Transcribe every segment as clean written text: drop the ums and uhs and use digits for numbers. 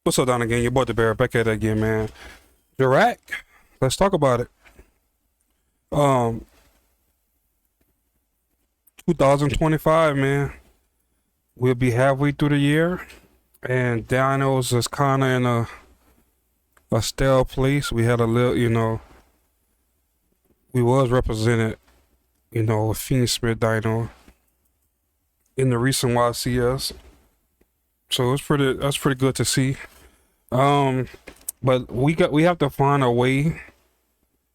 What's up, Don again? Your boy the Bear back at it again, man. Iraq. Let's talk about it. Um, 2025, man. We'll be halfway through the year, and Dinos is kind of in a stale place. We had a little, we was represented, with Phoenix Smith Dino in the recent YCS, so that's pretty good to see. Um, but we have to find a way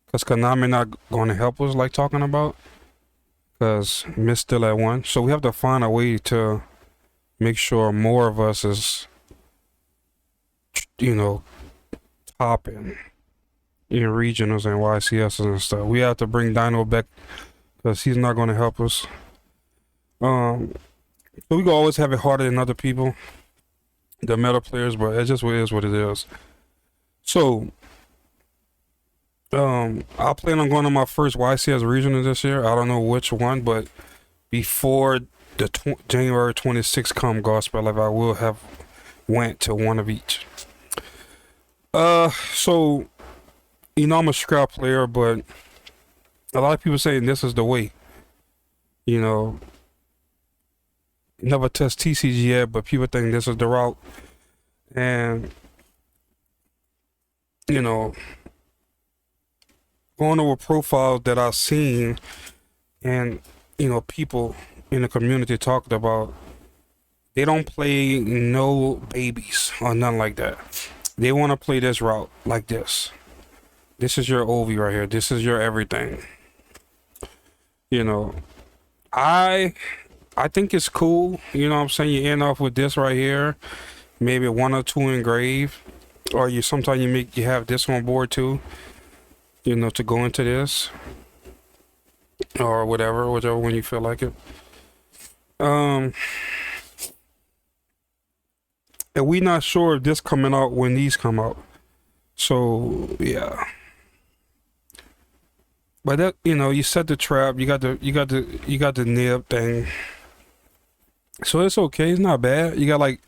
because Konami not going to help us like talking about. Because Miss still at one. So we have to find a way to make sure more of us is, you know, topping in regionals and YCS and stuff. We have to bring Dino back because he's not going to help us. Um, so we can always have it harder than other people, the meta players, but it just is what it is. So, I plan on going to my first YCS regional this year. I don't know which one, but before the January 26th come gospel life, I will have went to one of each. So I'm a scrap player, but a lot of people saying this is the way. You know, never test TCG yet, but people think this is the route, and you know, going over profiles that I've seen, and people in the community talked about, they don't play no babies or nothing like that. They want to play this route like this. This is your OV right here. This is your everything. You know, I I think it's cool. You know what I'm saying? You end off with this right here, maybe one or two engrave, or sometimes you have this on board too. To go into this or whichever when you feel like it. Um, and we not sure if this coming out when these come out. So yeah. But that you set the trap. You got the nib thing. So it's okay. It's not bad. You got like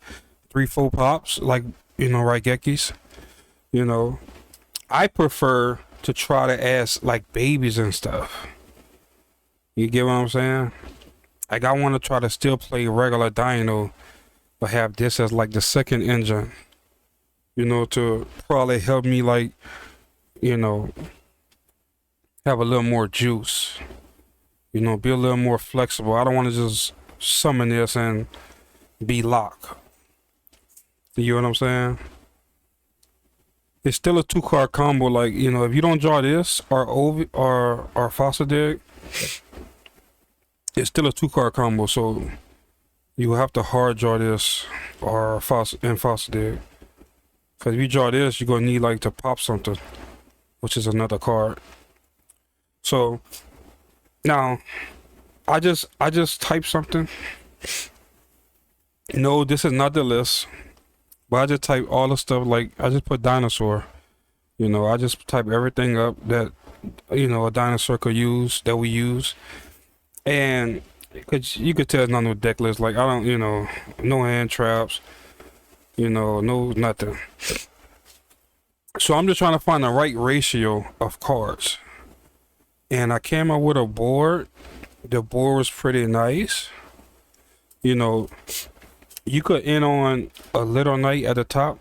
3, 4 pops, like right Gekis. You know, I prefer to try to ask like babies and stuff. You get what I'm saying? Like I want to try to still play regular Dino, but have this as like the second engine. To probably help me like you know have a little more juice. Be a little more flexible. I don't want to just summon this and be locked. You know what I'm saying? It's still a 2 card combo. Like if you don't draw this or Fossil Dig, it's still a 2 card combo. So you have to hard draw this or Fossil Dig. Because if you draw this, you're gonna need like to pop something, which is another card. So now I just type something. No, this is not the list. But I just type all the stuff, like I just put dinosaur. I just type everything up that a dinosaur could use that we use. And cause you could tell it's not no deck list. Like I don't, no hand traps, no nothing. So I'm just trying to find the right ratio of cards. And I came up with a board. The board was pretty nice. You know, you could end on a little knight at the top,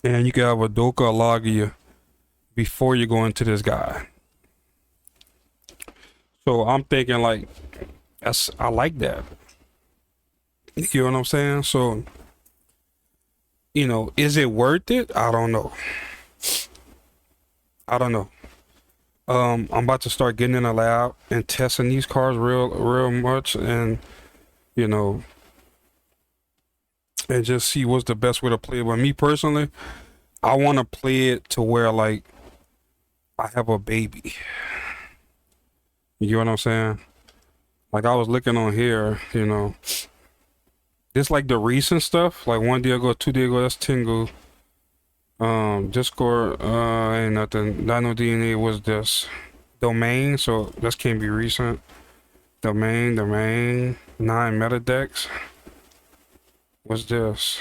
and you could have a Doka Lagia before you go into this guy. So I'm thinking like I like that. You know what I'm saying? So, is it worth it? I don't know. I don't know. I'm about to start getting in the lab and testing these cards real much, and you know, and just see what's the best way to play it. But me personally, I want to play it to where like I have a baby. You get what I'm saying? Like I was looking on here, this like the recent stuff. Like 1 day ago, 2 day ago, that's Tingle. Discord, ain't nothing. Dino DNA was this domain, so this can't be recent. Domain, 9 meta decks. What's this?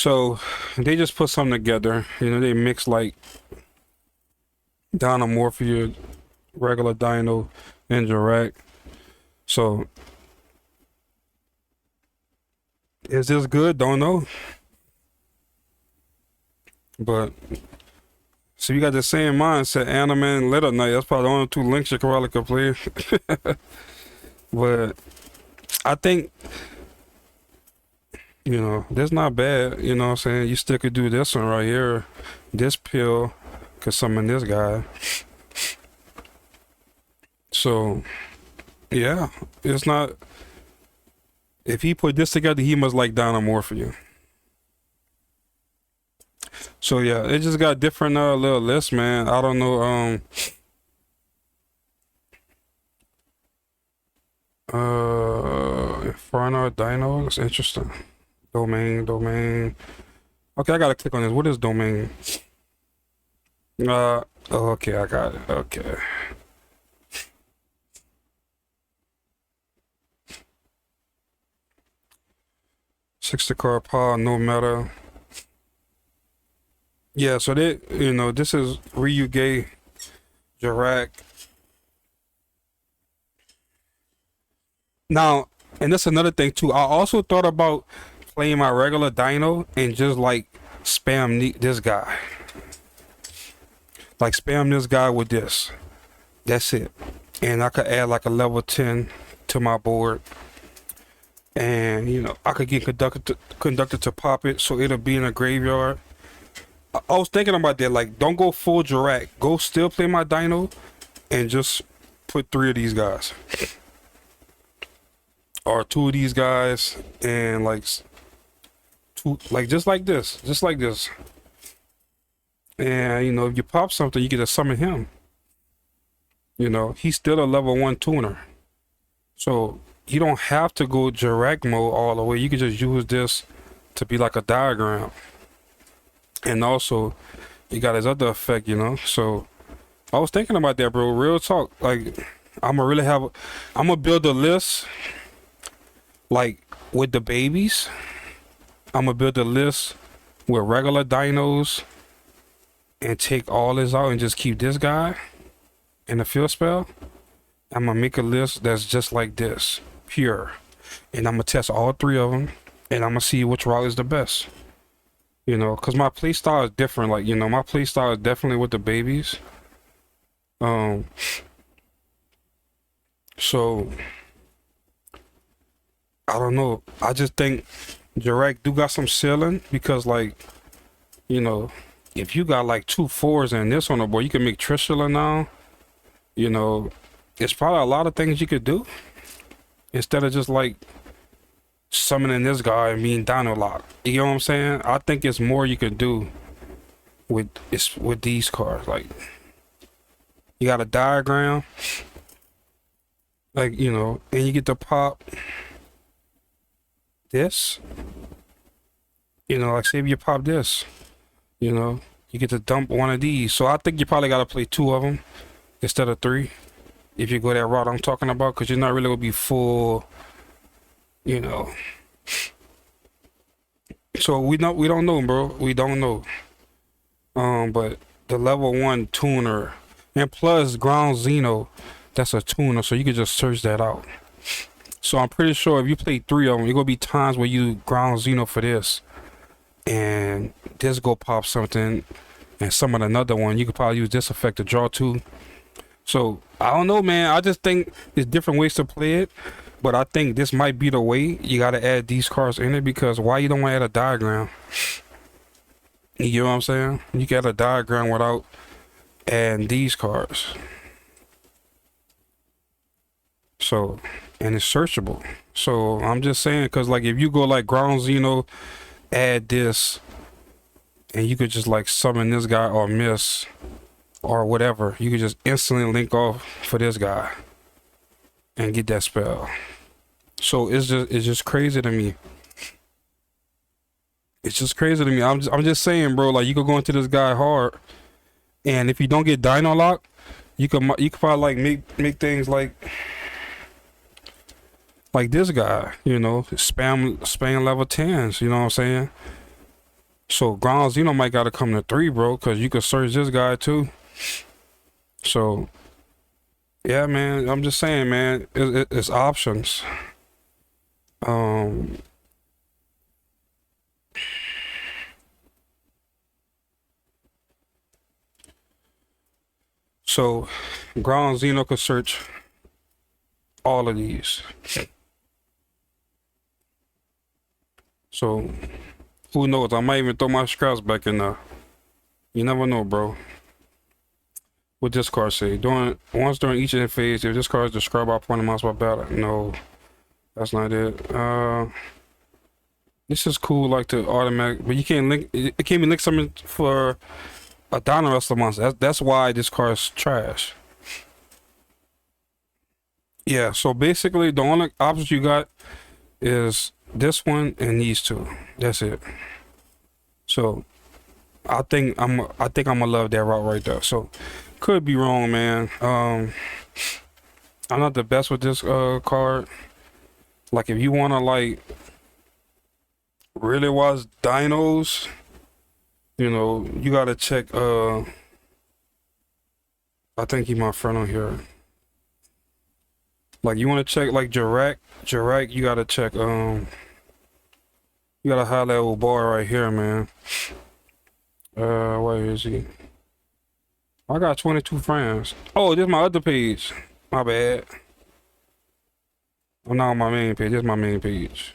So they just put something together. You know, they mix like Dinomorphia, regular Dino, and Jirac. So is this good? Don't know. But so you got the same mindset, anime and Little Night. That's probably the only two links you can probably play. But I think, you know, that's not bad. You know what I'm saying? You still could do this one right here. This pill could summon this guy. So, yeah, it's not. If he put this together, he must like Dinomorphia. So yeah, it just got different little lists, man. I don't know. Inferno Dino looks interesting. Domain. Okay, I gotta click on this. What is domain? Oh, okay, I got it. Okay. 60 card power, no matter. Yeah, so they, you know, this is YUGIOH, Jirac. Now, and that's another thing too. I also thought about playing my regular Dino and just like spam this guy. Like spam this guy with this. That's it. And I could add like a level 10 to my board. And you know, I could get conductor to pop it so it'll be in a graveyard. I was thinking about that, like don't go full Jirac. Go still play my Dino and just put 3 of these guys. Or 2 of these guys and like 2, like just like this. And you know, if you pop something, you get to summon him. You know, he's still a level 1 tuner. So you don't have to go Jirac mode all the way. You can just use this to be like a diagram. And also, you got his other effect, you know. So I was thinking about that, bro. Real talk. Like, I'm gonna build a list, like with the babies. I'm gonna build a list with regular dinos and take all this out and just keep this guy in the field spell. I'm gonna make a list that's just like this, pure. And I'm gonna test all 3 of them and I'm gonna see which route is the best. You know, because my play style is different. Like, you know, my play style is definitely with the babies. So I don't know. I just think Jirac do got some ceiling because, like, you know, if you got like 2 4s and this on the board, you can make Trishula now. You know, it's probably a lot of things you could do instead of just like summoning this guy and being Dino Lock. You know what I'm saying? I think it's more you can do with these cards. Like, you got a diagram, like, you know, and you get to pop this. You know, like say if you pop this, you know, you get to dump 1 of these. So I think you probably got to play 2 of them instead of 3 if you go that route I'm talking about, because you're not really gonna be full, you know. So we don't know, bro. We don't know. But the level 1 tuner and plus ground Xeno, that's a tuner, so you can just search that out. So I'm pretty sure if you play 3 of them, you're gonna be times where you ground Xeno for this, and this go pop something, and summon another one. You could probably use this effect to draw 2. So I don't know, man. I just think there's different ways to play it. But I think this might be the way. You gotta add these cards in it, because why you don't want to add a diagram? You get what I'm saying? You can add a diagram without adding these cards. So, and it's searchable. So I'm just saying, because like if you go like ground Xeno, add this, and you could just like summon this guy or miss or whatever. You could just instantly link off for this guy and get that spell. So it's just crazy to me. It's just crazy to me. I'm just saying, bro. Like, you could go into this guy hard, and if you don't get Dino Lock, you could probably like make things like this guy. You know, spam level 10s. You know what I'm saying? So Ground Zeno might gotta come to 3, bro, because you could search this guy too. So yeah, man, I'm just saying, man, it's options. Um, so Ground Zeno could search all of these. So who knows? I might even throw my scraps back in there. You never know, bro. What this card say? Once during each phase, if this card is described by point of mouse by battle. No, that's not it. This is cool, like the automatic, but you can't link. It can't be linked something for a Dino Wrestler monster. That's why this card is trash. Yeah. So basically, the only options you got is this one and these two. That's it. So I think I'm gonna love that route right there. So could be wrong, man. I'm not the best with this card. Like if you wanna like really watch dinos, you know, you gotta check I think he my friend on here. Like you wanna check like Jirek, you gotta check you gotta highlight that old boy right here, man. Where is he? I got 22 friends. Oh, this is my other page. My bad. I'm not on my main page. This is my main page.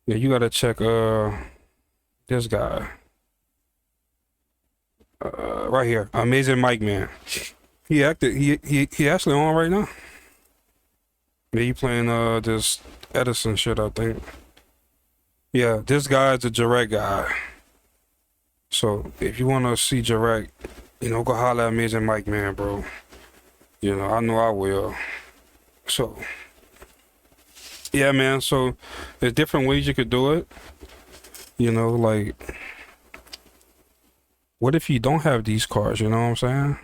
Yeah, you gotta check this guy. Right here. Amazing Mike Man. He actually on right now. Yeah, he playing this Edison shit, I think. Yeah, this guy is a direct guy. So if you wanna see direct, you know, go holler at Amazing Mike Man, bro. You know, I know I will. So yeah, man. So there's different ways you could do it. You know, like what if you don't have these cards? You know what I'm saying?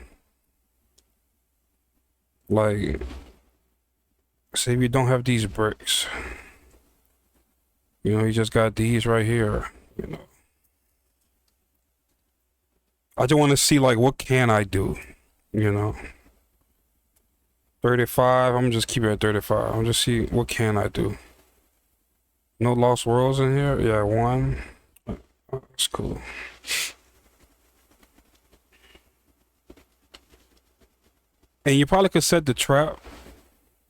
Like, say if you don't have these bricks. You know, you just got these right here. You know, I just want to see like what can I do? You know, 35. I'm just keep it at 35. I'm just see what can I do. No Lost Worlds in here. Yeah, one. That's cool. And you probably could set the trap,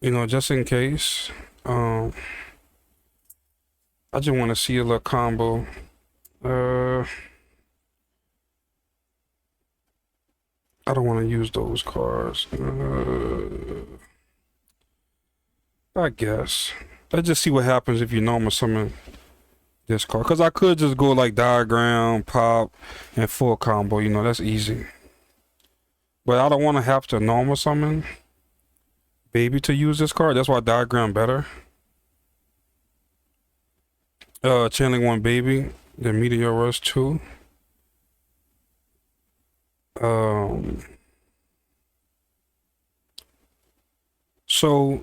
you know, just in case. I just want to see a little combo. I don't want to use those cards. I guess. Let's just see what happens if you normal summon this card. Because I could just go like diagram, pop, and full combo. You know, that's easy. But I don't want to have to normal summon baby to use this card. That's why diagram better. Channeling one baby, then Meteor Rush 2. So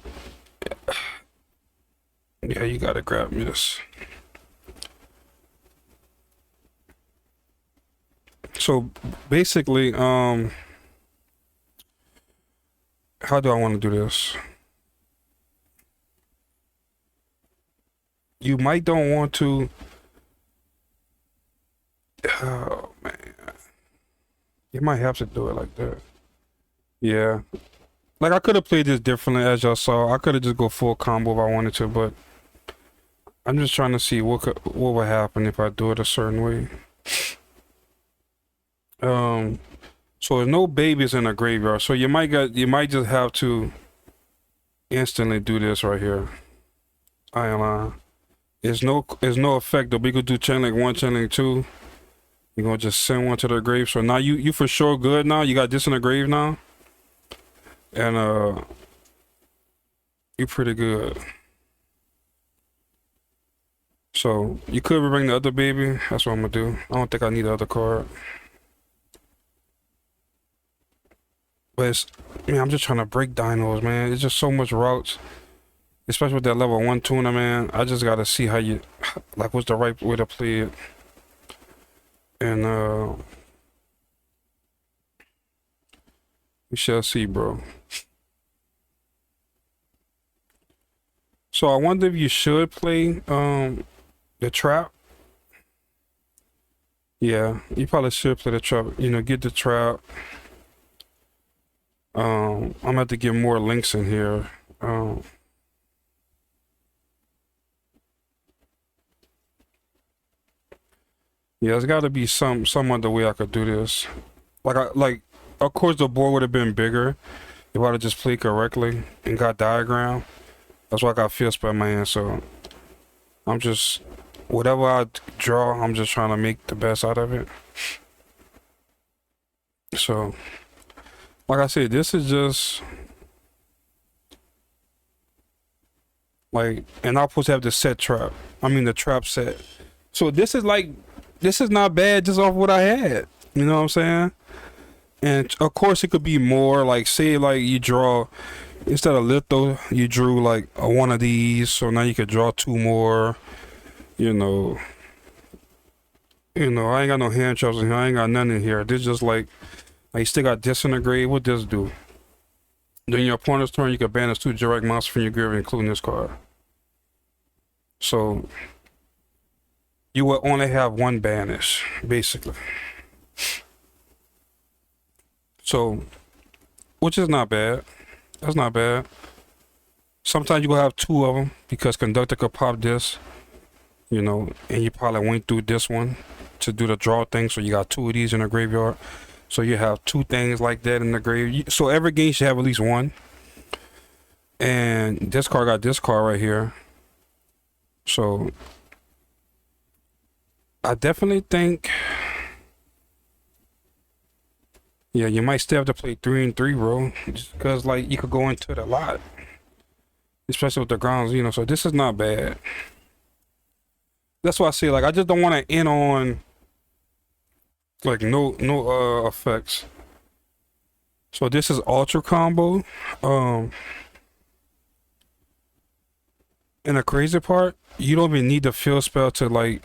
yeah, you gotta grab me this. So basically, how do I want to do this? You might don't want to. Oh man, you might have to do it like that. Yeah, like I could have played this differently, as y'all saw. I could have just go full combo if I wanted to, but I'm just trying to see what would happen if I do it a certain way. So there's no babies in the graveyard, so you might just have to instantly do this right here. I ain't lying. It's no effect though. We could do channeling 1, channeling 2. You're gonna just send one to the grave. So now you for sure good now. You got this in the grave now. And you're pretty good. So you could bring the other baby. That's what I'm gonna do. I don't think I need the other card. But it's, man, I'm just trying to break dinos, man. It's just so much routes. Especially with that level 1 tuna, man. I just gotta see how you, like, what's the right way to play it. And we shall see, bro. So I wonder if you should play the trap. Yeah, you probably should play the trap. You know, get the trap. I'm gonna have to get more links in here. Yeah, there's got to be some other way I could do this. Like, of course the board would have been bigger if I'd have just played correctly and got diagram. That's why I got field spell in my hand. So I'm just whatever I draw, I'm just trying to make the best out of it. So, like I said, this is just like, and I'm supposed to have the set trap. I mean the trap set. So this is like, this is not bad just off what I had. You know what I'm saying? And of course it could be more. Like say like you draw instead of litho, you drew like one of these. So now you could draw two more. You know. I ain't got no hand traps in here. I ain't got none in here. This just like you still got disintegrate. What this do? During your opponent's turn, you can banish 2 direct monsters from your graveyard, including this card. So you will only have 1 banish, basically. So, which is not bad. That's not bad. Sometimes you will have 2 of them because conductor could pop this, you know, and you probably went through this one to do the draw thing. So you got 2 of these in the graveyard. So you have 2 things like that in the grave. So every game should have at least 1. And this card got this card right here. So I definitely think, yeah, you might still have to play 3 and 3, bro. Just because like you could go into it a lot, especially with the grounds, you know. So this is not bad. That's why I say like I just don't want to end on like no effects. So this is ultra combo. And the crazy part, you don't even need the field spell to like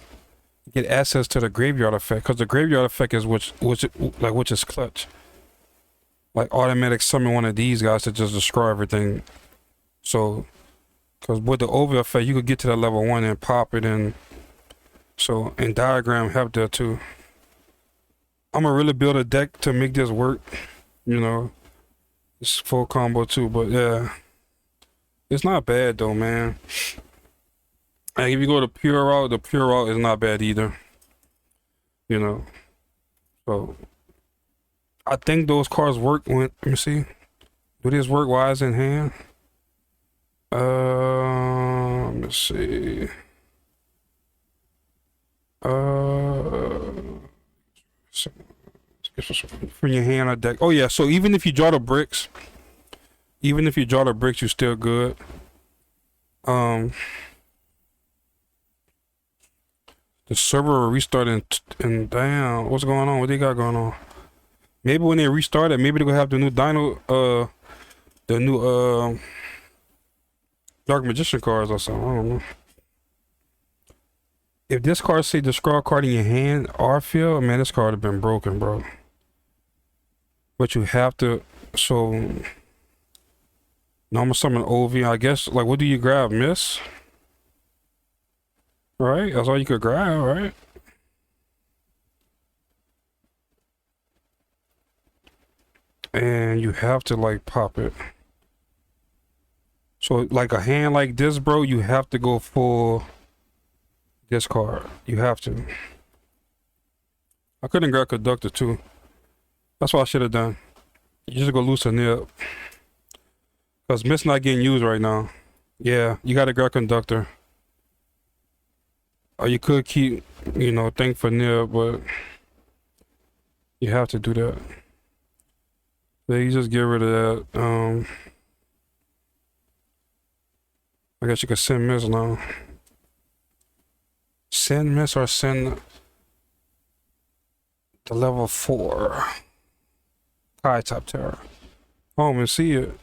get access to the graveyard effect, because the graveyard effect is which is clutch. Like automatic summon one of these guys to just destroy everything. So, because with the over effect, you could get to that level 1 and pop it in. So, and diagram help there too. I'm gonna really build a deck to make this work. You know, it's full combo too, but yeah, it's not bad though, man. Like if you go the pure route is not bad either. You know, so I think those cards work when, let me see. Do this work while it's in hand? Let me see. From your hand or deck. Oh yeah, so even if you draw the bricks, you're still good. The server will restart and damn, what's going on? What they got going on? Maybe when they restart it, maybe they're gonna have the new Dark Magician cards or something. I don't know. If this card say describe a card in your hand or field, man, this card have been broken, bro. But you have to, so normal summon OV, I guess, like what do you grab? Miss? Right? That's all you could grab, right? And you have to like pop it. So like a hand like this, bro, you have to go for this card. You have to. I couldn't grab conductor too. That's what I should have done. You just go loose a nib. Cause miss not getting used right now. Yeah, you gotta grab conductor. Or you could keep, you know, think for nib, but you have to do that. So you just get rid of that. I guess you could send miss now. Send miss or send the level 4 high top terror. Oh, man, see it.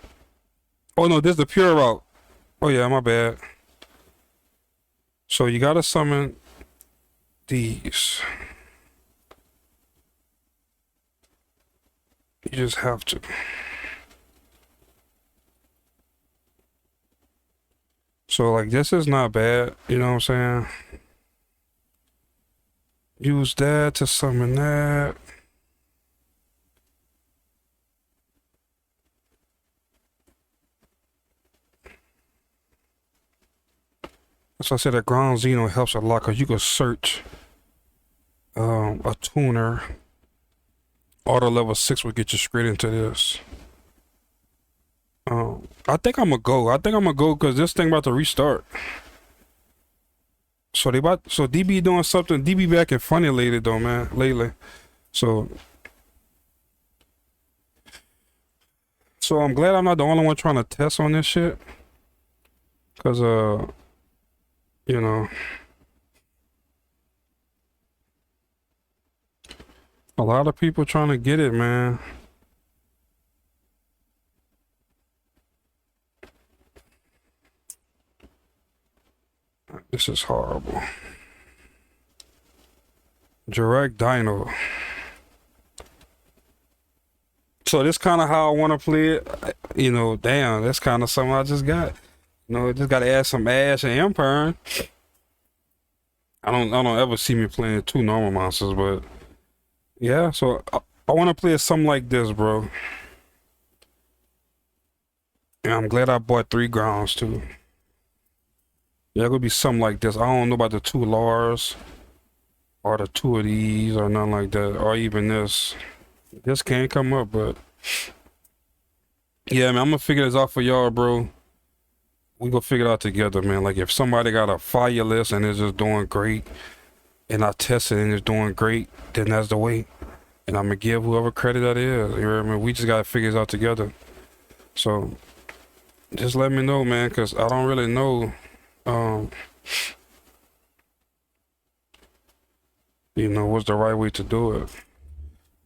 Oh no, this is the pure route. Oh yeah, my bad. So you gotta summon these. You just have to. So like this is not bad, you know what I'm saying? Use that to summon that. That's why I said that ground Xeno helps a lot because you can search a tuner. Auto level 6 will get you straight into this. I think I'm gonna go. I think I'm gonna go because this thing about to restart. So so DB doing something. DB back and funny lately though, man. Lately. So I'm glad I'm not the only one trying to test on this shit. Cause you know, a lot of people trying to get it, man. This is horrible. Direct Dino. So this kind of how I want to play it. You know, damn, that's kind of something I just got. You know, just got to add some Ash and Empire. I don't ever see me playing two normal monsters, but yeah. So I want to play something like this, bro. And I'm glad I bought 3 grounds too. Yeah, it could be something like this. I don't know about the 2 Lars or the 2 of these or nothing like that, or even this. This can't come up, but yeah, man, I'm gonna figure this out for y'all, bro. We gonna figure it out together, man. Like if somebody got a fire list and it's just doing great, and I test it and it's doing great, then that's the way. And I'm gonna give whoever credit that is. You know what I mean? We just gotta figure this out together. So just let me know, man, because I don't really know. You know, what's the right way to do it.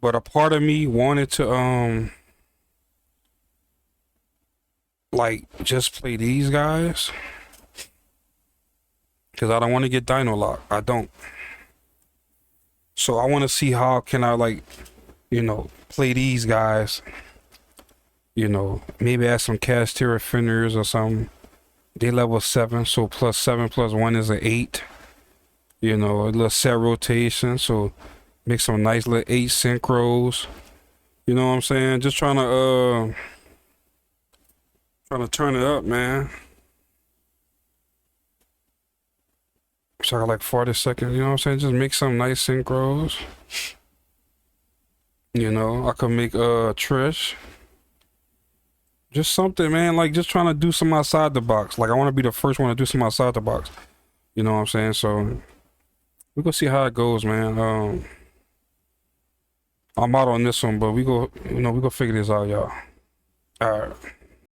But a part of me wanted to like just play these guys. Cause I don't want to get Dino Lock. I don't. So I want to see how can I like, you know, play these guys. You know, maybe add some Castera Fenders or something. They level 7, so +7 +1 is an 8. You know, a little set rotation, so make some nice little 8 synchros. You know what I'm saying? Just trying to turn it up, man. So I got like 40 seconds, you know what I'm saying? Just make some nice synchros. You know, I could make Trish. Just something, man, like just trying to do some outside the box. Like I want to be the first one to do some outside the box. You know what I'm saying? So we're gonna see how it goes, man. I'm out on this one, but we go figure this out, y'all. All right.